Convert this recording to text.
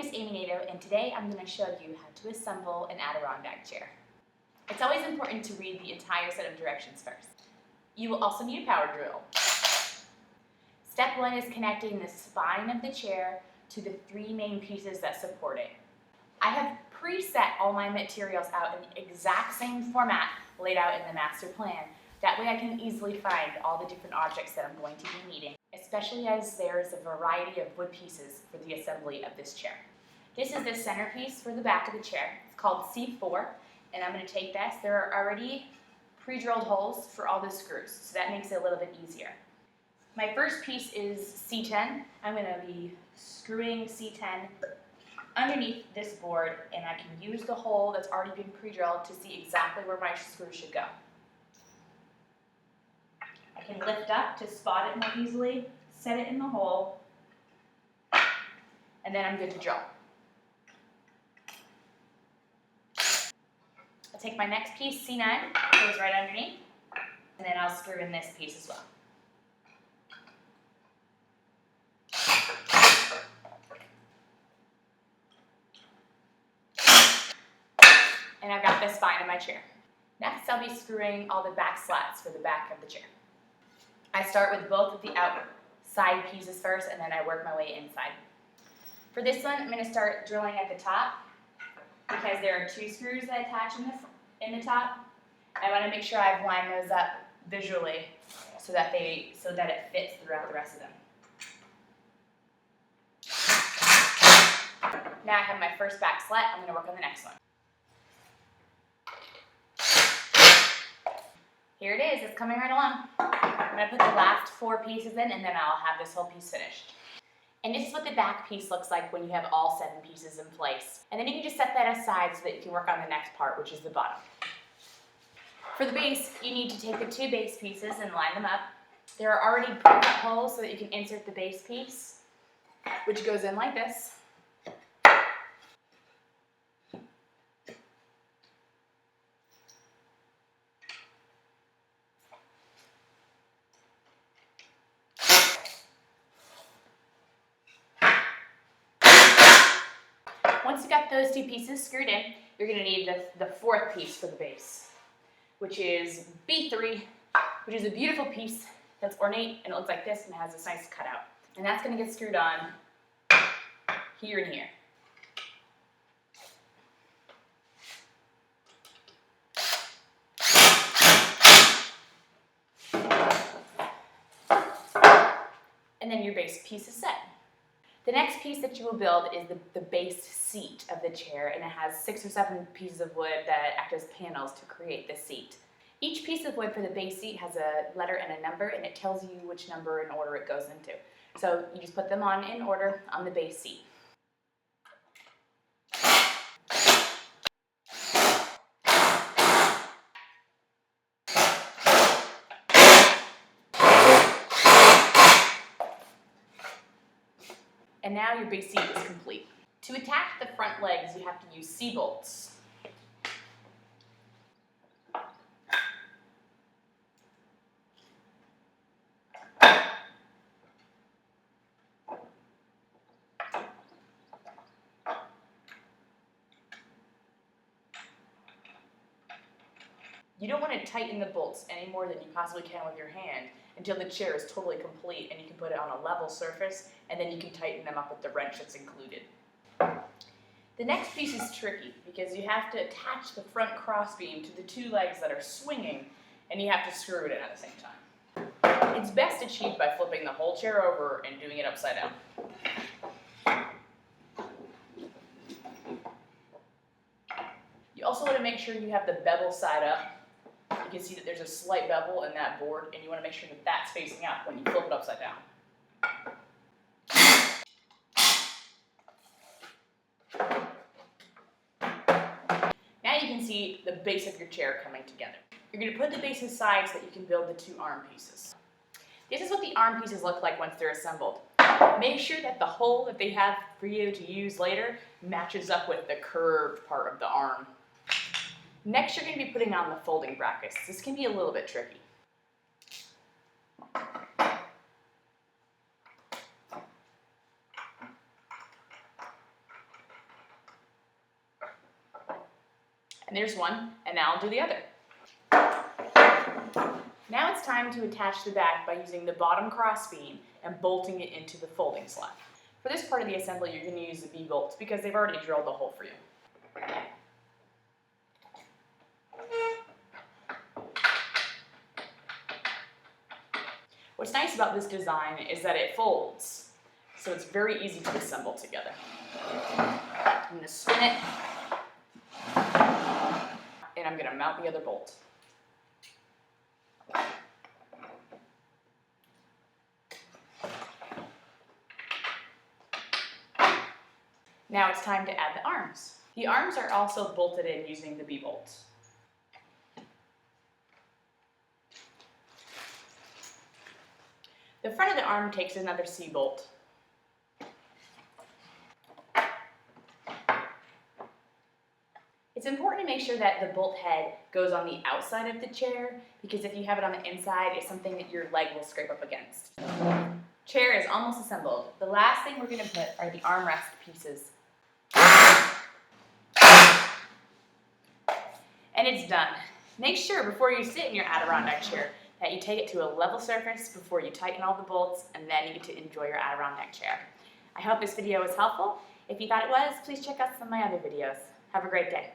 is Aimee Nato, and today I'm going to show you how to assemble an Adirondack chair. It's always important to read the entire set of directions first. You will also need a power drill. Step 1 is connecting the spine of the chair to the 3 main pieces that support it. I have preset all my materials out in the exact same format laid out in the master plan. That way I can easily find all the different objects that I'm going to be needing, especially as there's a variety of wood pieces for the assembly of this chair. This is the centerpiece for the back of the chair. It's called C4, and I'm going to take this. There are already pre-drilled holes for all the screws, so that makes it a little bit easier. My first piece is C10. I'm going to be screwing C10 underneath this board, and I can use the hole that's already been pre-drilled to see exactly where my screw should go. I can lift up to spot it more easily, set it in the hole, and then I'm good to drill. I'll take my next piece, C9, goes right underneath, and then I'll screw in this piece as well. And I've got the spine of my chair. Next, I'll be screwing all the back slats for the back of the chair. I start with both of the outside pieces first, and then I work my way inside. For this one, I'm going to start drilling at the top because there are 2 screws that attach in the top. I want to make sure I've lined those up visually so that it fits throughout the rest of them. Now I have my first back slat. I'm going to work on the next one. Here it is, it's coming right along. I'm going to put the last 4 pieces in, and then I'll have this whole piece finished. And this is what the back piece looks like when you have all 7 pieces in place. And then you can just set that aside so that you can work on the next part, which is the bottom. For the base, you need to take the 2 base pieces and line them up. There are already pre-cut holes so that you can insert the base piece, which goes in like this. Once you got those 2 pieces screwed in, you're going to need the 4th piece for the base, which is B3, which is a beautiful piece that's ornate and it looks like this and has a nice cutout. And that's going to get screwed on here and here. And then your base piece is set. The next piece that you will build is the base seat of the chair, and it has 6 or 7 pieces of wood that act as panels to create the seat. Each piece of wood for the base seat has a letter and a number, and it tells you which number and order it goes into. So you just put them on in order on the base seat. And now your base seat is complete. To attach the front legs, you have to use C-bolts. You don't want to tighten the bolts any more than you possibly can with your hand until the chair is totally complete and you can put it on a level surface, and then you can tighten them up with the wrench that's included. The next piece is tricky because you have to attach the front crossbeam to the 2 legs that are swinging, and you have to screw it in at the same time. It's best achieved by flipping the whole chair over and doing it upside down. You also want to make sure you have the bevel side up. You can see that there's a slight bevel in that board, and you want to make sure that that's facing up when you flip it upside down. Now you can see the base of your chair coming together. You're going to put the base aside so that you can build the 2 arm pieces. This is what the arm pieces look like once they're assembled. Make sure that the hole that they have for you to use later matches up with the curved part of the arm. Next, you're going to be putting on the folding brackets. This can be a little bit tricky. And there's one, and now I'll do the other. Now it's time to attach the back by using the bottom crossbeam and bolting it into the folding slot. For this part of the assembly, you're going to use the B-bolts because they've already drilled the hole for you. What's nice about this design is that it folds, so it's very easy to assemble together. I'm going to spin it, and I'm going to mount the other bolt. Now it's time to add the arms. The arms are also bolted in using the B-bolts. The front of the arm takes another C-bolt. It's important to make sure that the bolt head goes on the outside of the chair, because if you have it on the inside, it's something that your leg will scrape up against. Chair is almost assembled. The last thing we're going to put are the armrest pieces. And it's done. Make sure before you sit in your Adirondack chair that you take it to a level surface before you tighten all the bolts, and then you get to enjoy your Adirondack chair. I hope this video was helpful. If you thought it was, please check out some of my other videos. Have a great day.